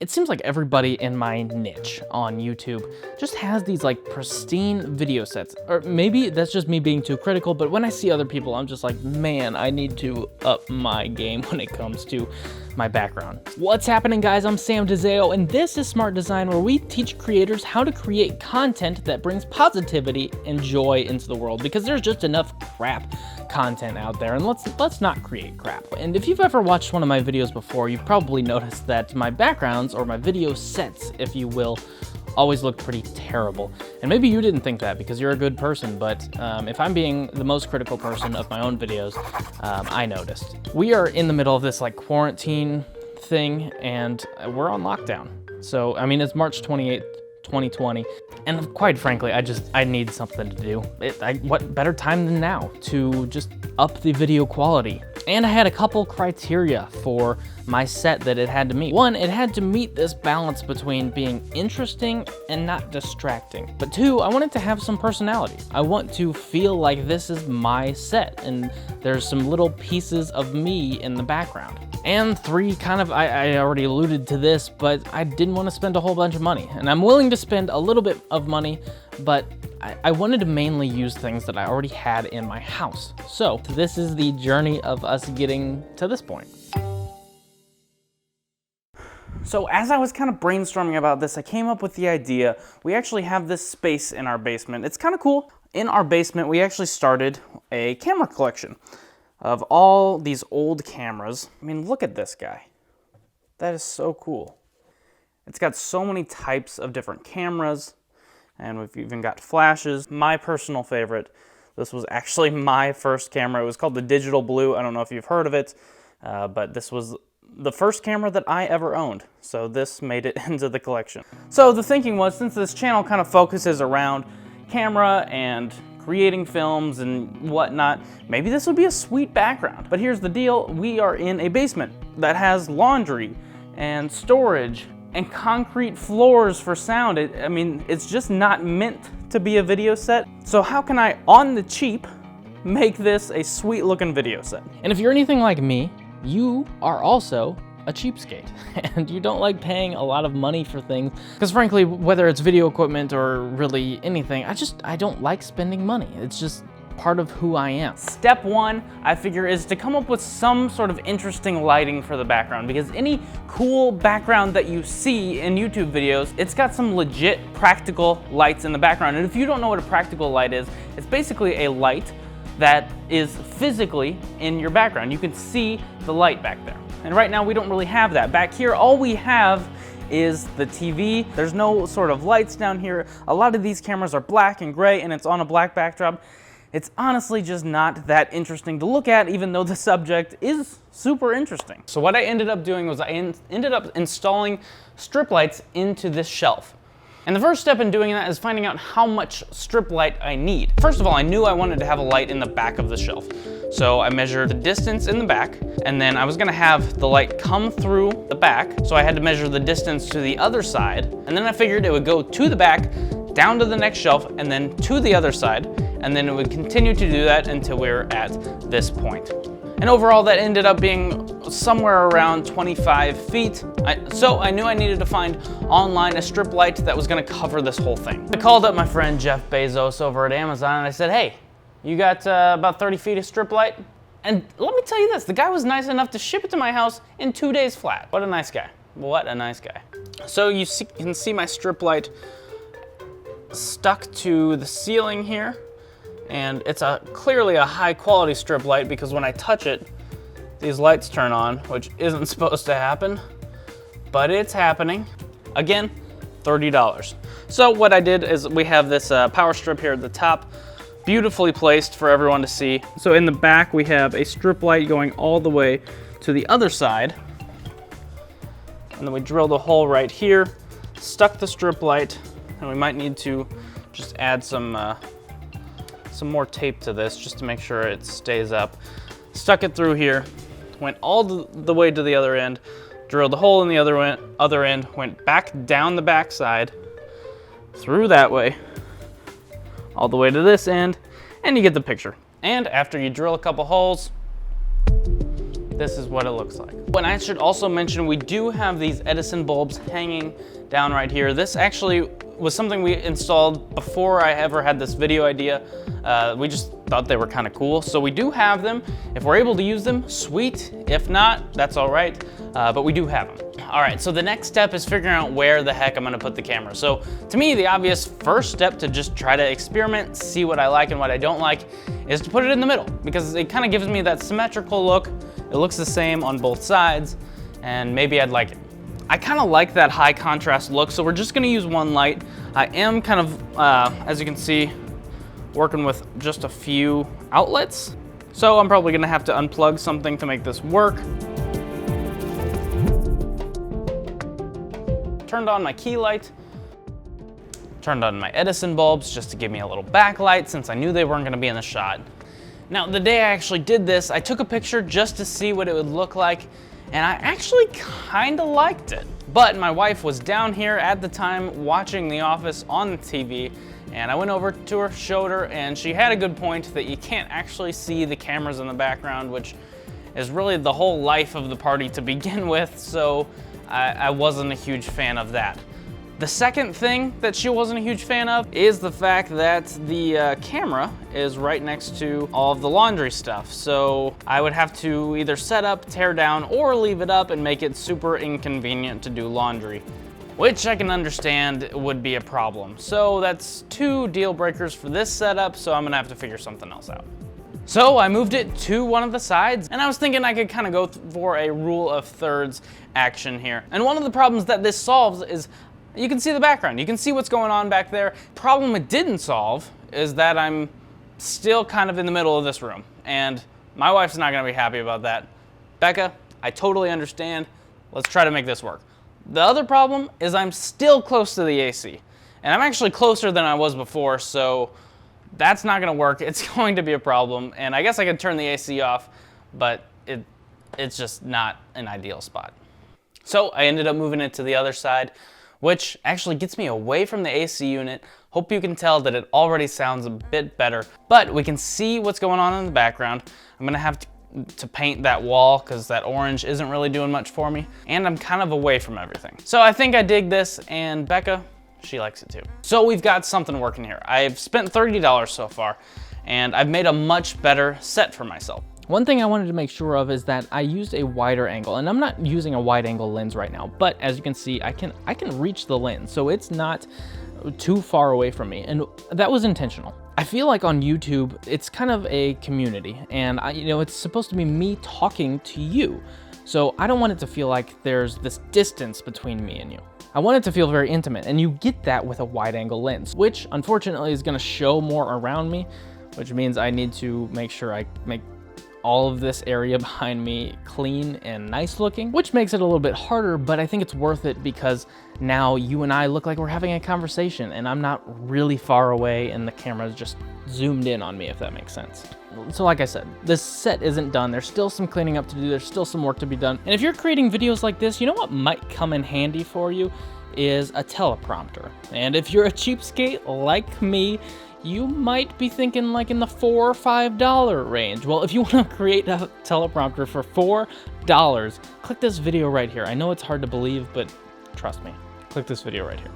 It seems like everybody in my niche on YouTube just has these like pristine video sets. Or maybe that's just me being too critical, but when I see other people, I'm just like, man, I need to up my game when it comes to my background. What's happening, guys? I'm Sam DeZeo, and this is Smart Design, where we teach creators how to create content that brings positivity and joy into the world, because there's just enough crap content out there, and let's not create crap. And if you've ever watched one of my videos before, you've probably noticed that my backgrounds, or my video sets, if you will, always look pretty terrible. And maybe you didn't think that because you're a good person, but if I'm being the most critical person of my own videos, I noticed. We are in the middle of this like quarantine thing, and we're on lockdown. So, I mean, it's March 28th, 2020. And quite frankly, I need something to do. What better time than now to just up the video quality? And I had a couple criteria for my set that it had to meet. One, it had to meet this balance between being interesting and not distracting. But two, I wanted to have some personality. I want to feel like this is my set and there's some little pieces of me in the background. And three, kind of, I already alluded to this, but I didn't want to spend a whole bunch of money. And I'm willing to spend a little bit of money, but I wanted to mainly use things that I already had in my house. So this is the journey of us getting to this point. So as I was kind of brainstorming about this, I came up with the idea. We actually have this space in our basement. It's kind of cool. In our basement, we actually started a camera collection of all these old cameras. I mean, look at this guy. That is so cool. It's got so many types of different cameras, and we've even got flashes. My personal favorite, this was actually my first camera. It was called the Digital Blue. I don't know if you've heard of it, but this was the first camera that I ever owned. So this made it into the collection. So the thinking was, since this channel kind of focuses around camera and creating films and whatnot, maybe this would be a sweet background. But here's the deal, we are in a basement that has laundry and storage and concrete floors for sound. I mean, it's just not meant to be a video set. So how can I, on the cheap, make this a sweet looking video set? And if you're anything like me, you are also a cheapskate, and you don't like paying a lot of money for things, because frankly, whether it's video equipment or really anything, I don't like spending money. It's just part of who I am. Step one, I figure, is to come up with some sort of interesting lighting for the background, because any cool background that you see in YouTube videos, it's got some legit practical lights in the background. And if you don't know what a practical light is, it's basically a light that is physically in your background. You can see the light back there. And right now we don't really have that. Back here, all we have is the TV. There's no sort of lights down here. A lot of these cameras are black and gray, and it's on a black backdrop. It's honestly just not that interesting to look at, even though the subject is super interesting. So what I ended up doing was I ended up installing strip lights into this shelf. And the first step in doing that is finding out how much strip light I need. First of all, I knew I wanted to have a light in the back of the shelf. So I measured the distance in the back, and then I was gonna have the light come through the back, so I had to measure the distance to the other side, and then I figured it would go to the back, down to the next shelf, and then to the other side, and then it would continue to do that until we were at this point. And overall, that ended up being somewhere around 25 feet. So I knew I needed to find online a strip light that was gonna cover this whole thing. I called up my friend Jeff Bezos over at Amazon, and I said, hey, you got about 30 feet of strip light? And let me tell you this, the guy was nice enough to ship it to my house in 2 days flat. What a nice guy. What a nice guy. So you can see my strip light stuck to the ceiling here. And it's clearly a high quality strip light, because when I touch it, these lights turn on, which isn't supposed to happen, but it's happening. Again, $30. So what I did is we have this power strip here at the top, beautifully placed for everyone to see. So in the back, we have a strip light going all the way to the other side. And then we drilled a hole right here, stuck the strip light, and we might need to just add some more tape to this just to make sure it stays up. Stuck it through here, went all the way to the other end, drilled a hole in the other end, went back down the back side, through that way, all the way to this end, and you get the picture. And after you drill a couple holes, this is what it looks like. And I should also mention, we do have these Edison bulbs hanging down right here. This actually was something we installed before I ever had this video idea. We just thought they were kind of cool. So we do have them. If we're able to use them, sweet. If not, that's all right. But we do have them. All right, so the next step is figuring out where the heck I'm gonna put the camera. So to me, the obvious first step to just try to experiment, see what I like and what I don't like, is to put it in the middle, because it kind of gives me that symmetrical look. It looks the same on both sides, and maybe I'd like it. I kind of like that high contrast look, so we're just gonna use one light. I am kind of, as you can see, working with just a few outlets. So I'm probably gonna have to unplug something to make this work. Turned on my key light. Turned on my Edison bulbs just to give me a little backlight since I knew they weren't gonna be in the shot. Now, the day I actually did this, I took a picture just to see what it would look like, and I actually kinda liked it. But my wife was down here at the time watching The Office on the TV, and I went over to her, showed her, and she had a good point that you can't actually see the cameras in the background, which is really the whole life of the party to begin with, so I wasn't a huge fan of that. The second thing that she wasn't a huge fan of is the fact that the camera is right next to all of the laundry stuff. So I would have to either set up, tear down, or leave it up and make it super inconvenient to do laundry, which I can understand would be a problem. So that's 2 deal breakers for this setup, so I'm gonna have to figure something else out. So I moved it to one of the sides, and I was thinking I could kind of go for a rule of thirds action here. And one of the problems that this solves is you can see the background. You can see what's going on back there. Problem it didn't solve is that I'm still kind of in the middle of this room, and my wife's not gonna be happy about that. Becca, I totally understand. Let's try to make this work. The other problem is I'm still close to the AC, and I'm actually closer than I was before, so that's not gonna work. It's going to be a problem, and I guess I could turn the AC off, but it's just not an ideal spot. So I ended up moving it to the other side, which actually gets me away from the AC unit. Hope you can tell that it already sounds a bit better, but we can see what's going on in the background. I'm gonna have to paint that wall because that orange isn't really doing much for me, and I'm kind of away from everything. So I think I dig this, and Becca, she likes it too. So we've got something working here. I've spent $30 so far, and I've made a much better set for myself. One thing I wanted to make sure of is that I used a wider angle, and I'm not using a wide angle lens right now, but as you can see, I can reach the lens, so it's not too far away from me, and that was intentional. I feel like on YouTube, it's kind of a community, and it's supposed to be me talking to you. So I don't want it to feel like there's this distance between me and you. I want it to feel very intimate, and you get that with a wide angle lens, which unfortunately is gonna show more around me, which means I need to make sure I make all of this area behind me clean and nice looking, which makes it a little bit harder, but I think it's worth it because now you and I look like we're having a conversation, and I'm not really far away and the camera's just zoomed in on me, if that makes sense. So like I said, this set isn't done. There's still some cleaning up to do. There's still some work to be done. And if you're creating videos like this, you know what might come in handy for you is a teleprompter. And if you're a cheapskate like me, you might be thinking like in the $4 or $5 range. Well, if you want to create a teleprompter for $4, click this video right here. I know it's hard to believe, but trust me, click this video right here.